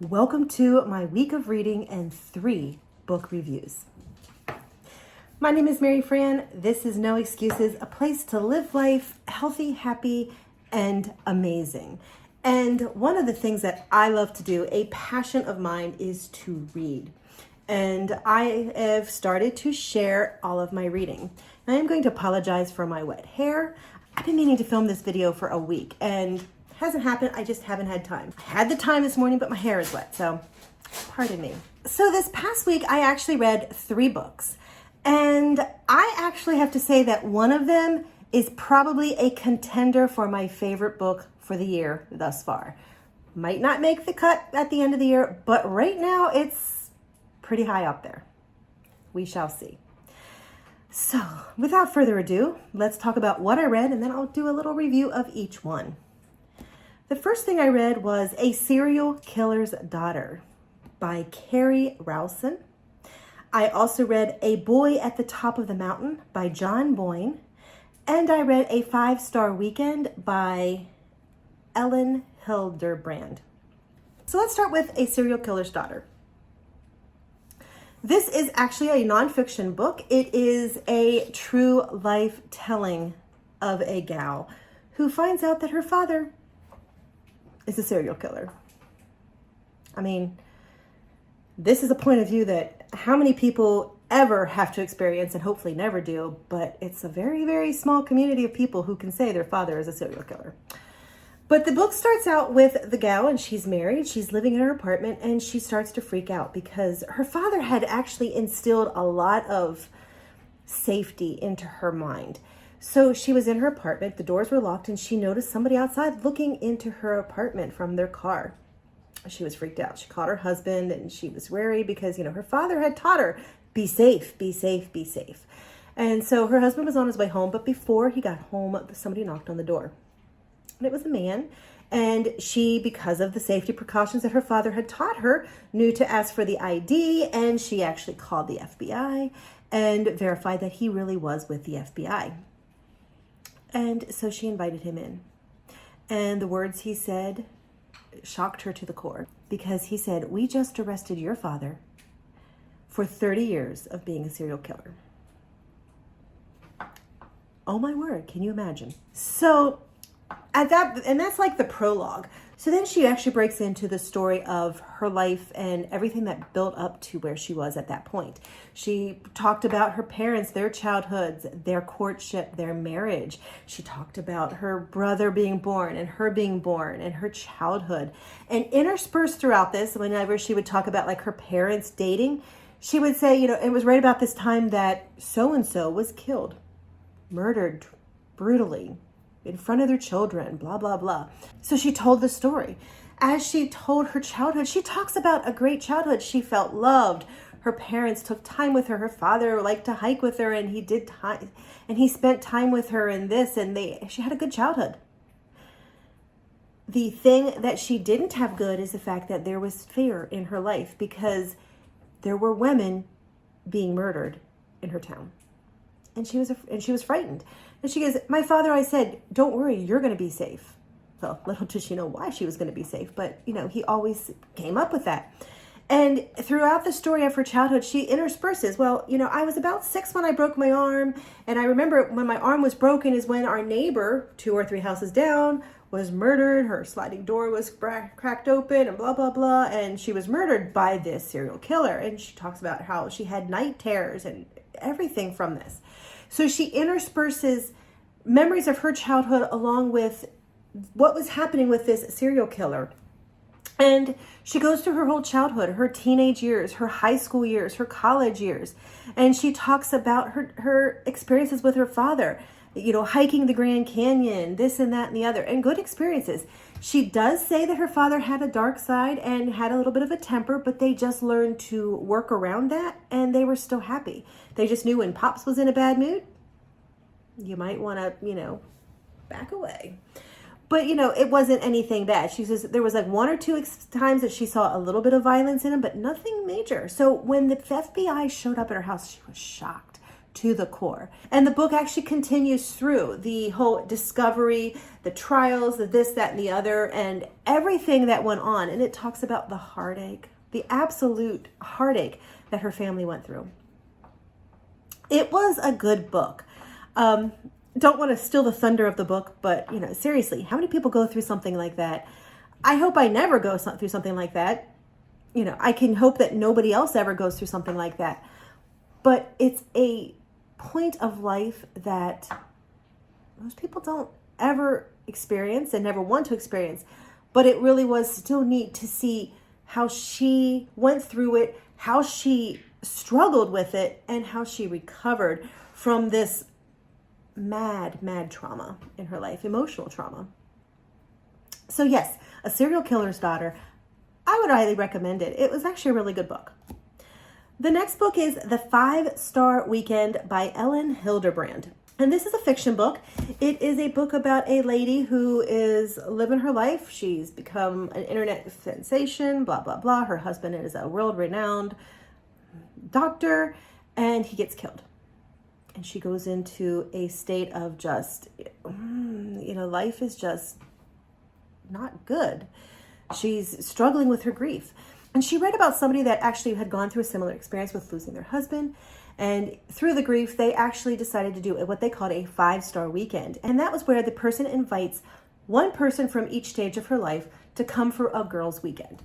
welcome to my week of reading and 3 book reviews. My name is Mary Fran. This is No Excuses, a place to live life healthy, happy, and amazing. And one of the things that I love to do, a passion of mine, is to read. And I have started to share all of my reading. And I'm going to apologize for my wet hair. I've been meaning to film this video for a week and hasn't happened. I just haven't had time. I had the time this morning, but my hair is wet, so pardon me. So this past week, I actually read 3 books. And I actually have to say that one of them is probably a contender for my favorite book for the year thus far. Might not make the cut at the end of the year, but right now it's pretty high up there. We shall see. So without further ado, let's talk about what I read, and then I'll do a little review of each one. The first thing I read was A Serial Killer's Daughter by Carrie Rowson. I also read A Boy at the Top of the Mountain by John Boyne. And I read A 5-Star Weekend by Ellen Hilderbrand. So let's start with A Serial Killer's Daughter. This is actually a nonfiction book. It is a true life telling of a gal who finds out that her father is a serial killer. I mean, this is a point of view that how many people ever have to experience and hopefully never do, but it's a very, very small community of people who can say their father is a serial killer. But the book starts out with the gal, and she's married, she's living in her apartment, and she starts to freak out because her father had actually instilled a lot of safety into her mind. So she was in her apartment, the doors were locked, and she noticed somebody outside looking into her apartment from their car. She was freaked out. She called her husband, and she was wary because, her father had taught her, be safe, be safe, be safe. And so her husband was on his way home, but before he got home, somebody knocked on the door. And it was a man. And she, because of the safety precautions that her father had taught her, knew to ask for the ID, and she actually called the FBI and verified that he really was with the FBI. And so she invited him in. And the words he said shocked her to the core, because he said, "We just arrested your father for 30 years of being a serial killer." Oh my word, can you imagine? So at that, and that's like the prologue. So then she actually breaks into the story of her life and everything that built up to where she was at that point. She talked about her parents, their childhoods, their courtship, their marriage. She talked about her brother being born and her being born and her childhood. And interspersed throughout this, whenever she would talk about like her parents dating, she would say, it was right about this time that so-and-so was killed, murdered brutally in front of their children, blah, blah, blah. So she told the story. As she told her childhood, she talks about a great childhood. She felt loved. Her parents took time with her. Her father liked to hike with her, and he did time, and he spent time with her in this, and she had a good childhood. The thing that she didn't have good is the fact that there was fear in her life because there were women being murdered in her town. And she was frightened. And she goes, "My father, I said, don't worry, you're going to be safe." Well, little did she know why she was going to be safe, but, he always came up with that. And throughout the story of her childhood, she intersperses, well, I was about 6 when I broke my arm. And I remember when my arm was broken is when our neighbor, 2 or 3 houses down, was murdered. Her sliding door was cracked open and blah, blah, blah. And she was murdered by this serial killer. And she talks about how she had night terrors and everything from this. So she intersperses memories of her childhood along with what was happening with this serial killer. And she goes through her whole childhood, her teenage years, her high school years, her college years. And she talks about her experiences with her father, hiking the Grand Canyon, this and that and the other, and good experiences. She does say that her father had a dark side and had a little bit of a temper, but they just learned to work around that, and they were still happy. They just knew when Pops was in a bad mood, you might want to, back away. But, it wasn't anything bad. She says there was like 1 or 2 times that she saw a little bit of violence in him, but nothing major. So when the FBI showed up at her house, she was shocked to the core. And the book actually continues through the whole discovery, the trials, the this, that, and the other, and everything that went on. And it talks about the heartache, the absolute heartache that her family went through. It was a good book. Don't want to steal the thunder of the book, but seriously, how many people go through something like that? I hope I never go through something like that. I can hope that nobody else ever goes through something like that. But it's a point of life that most people don't ever experience and never want to experience. But it really was still neat to see how she went through it, how she struggled with it, and how she recovered from this mad trauma in her life, emotional trauma. So yes, A Serial Killer's Daughter. I would highly recommend it. It was actually a really good book. The next book is The 5-Star Weekend by Ellen Hilderbrand. And this is a fiction book. It is a book about a lady who is living her life. She's become an internet sensation, blah, blah, blah. Her husband is a world-renowned doctor, and he gets killed. And she goes into a state of just, life is just not good. She's struggling with her grief. And she read about somebody that actually had gone through a similar experience with losing their husband. And through the grief, they actually decided to do what they called a 5-star weekend. And that was where the person invites one person from each stage of her life to come for a girls' weekend.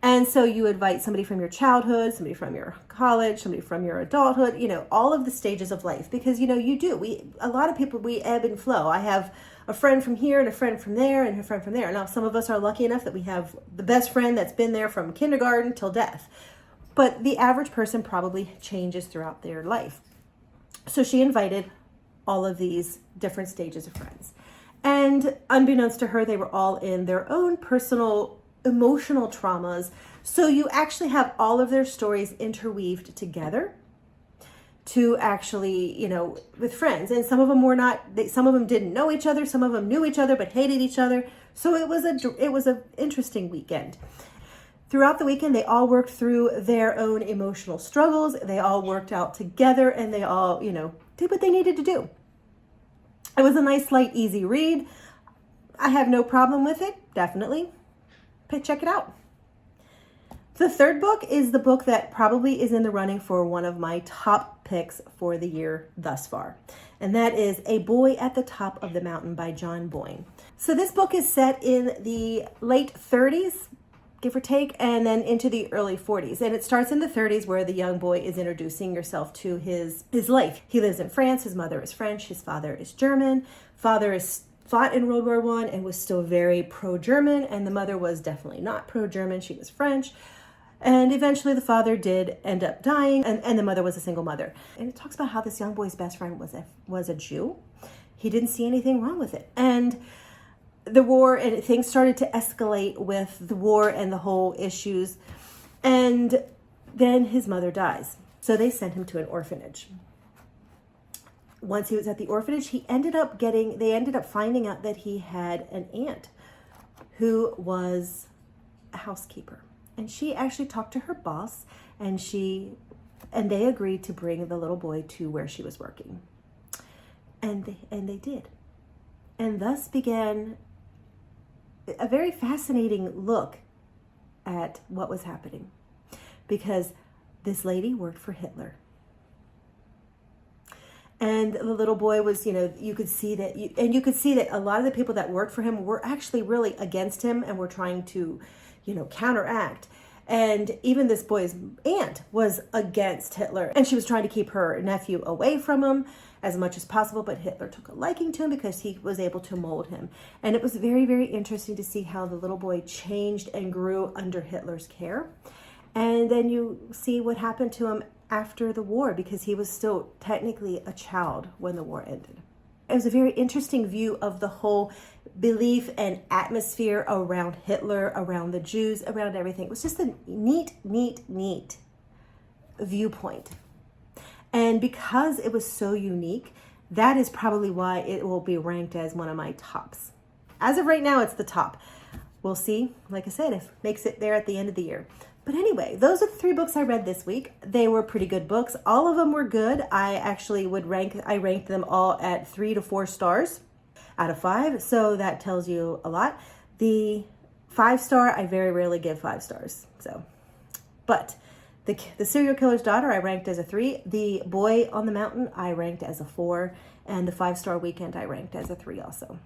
And so you invite somebody from your childhood, somebody from your college, somebody from your adulthood, all of the stages of life. Because, you do. A lot of people, we ebb and flow. I have a friend from here and a friend from there and a friend from there. Now, some of us are lucky enough that we have the best friend that's been there from kindergarten till death. But the average person probably changes throughout their life. So she invited all of these different stages of friends. And unbeknownst to her, they were all in their own personal emotional traumas. So you actually have all of their stories interweaved together to actually, with friends. And some of them were not, some of them didn't know each other. Some of them knew each other, but hated each other. So it was an interesting weekend. Throughout the weekend, they all worked through their own emotional struggles. They all worked out together, and they all, did what they needed to do. It was a nice, light, easy read. I have no problem with it, definitely. Check it out. The third book is the book that probably is in the running for one of my top picks for the year thus far. And that is A Boy at the Top of the Mountain by John Boyne. So this book is set in the late 30s, give or take, and then into the early 40s. And it starts in the 30s where the young boy is introducing yourself to his life. He lives in France. His mother is French. His father is German. Father is fought in World War I and was still very pro-German. And the mother was definitely not pro-German. She was French. And eventually the father did end up dying, and the mother was a single mother. And it talks about how this young boy's best friend was a Jew. He didn't see anything wrong with it. And the war and things started to escalate with the war and the whole issues. And then his mother dies. So they sent him to an orphanage. Once he was at the orphanage, they ended up finding out that he had an aunt who was a housekeeper. And she actually talked to her boss, and they agreed to bring the little boy to where she was working. And they did. And thus began a very fascinating look at what was happening, because this lady worked for Hitler. And the little boy was, you could see that a lot of the people that worked for him were actually really against him and were trying to, counteract. And even this boy's aunt was against Hitler, and she was trying to keep her nephew away from him as much as possible, but Hitler took a liking to him because he was able to mold him. And it was very, very interesting to see how the little boy changed and grew under Hitler's care. And then you see what happened to him after the war, because he was still technically a child when the war ended. It was a very interesting view of the whole belief and atmosphere around Hitler, around the Jews, around everything. It was just a neat viewpoint. And because it was so unique, that is probably why it will be ranked as one of my tops. As of right now, it's the top. We'll see, like I said, if it makes it there at the end of the year. But anyway, those are the 3 books I read this week. They were pretty good books. All of them were good. I ranked them all at 3 to 4 stars out of 5. So that tells you a lot. The 5-star, I very rarely give 5 stars. But the Serial Killer's Daughter, I ranked as a 3. The Boy on the Mountain, I ranked as a 4. And the 5-star Weekend, I ranked as a 3 also.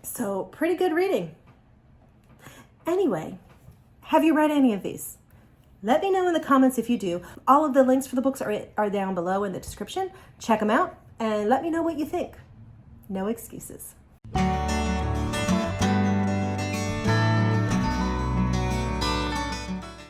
So pretty good reading. Anyway, have you read any of these? Let me know in the comments if you do. All of the links for the books are down below in the description. Check them out and let me know what you think. No excuses.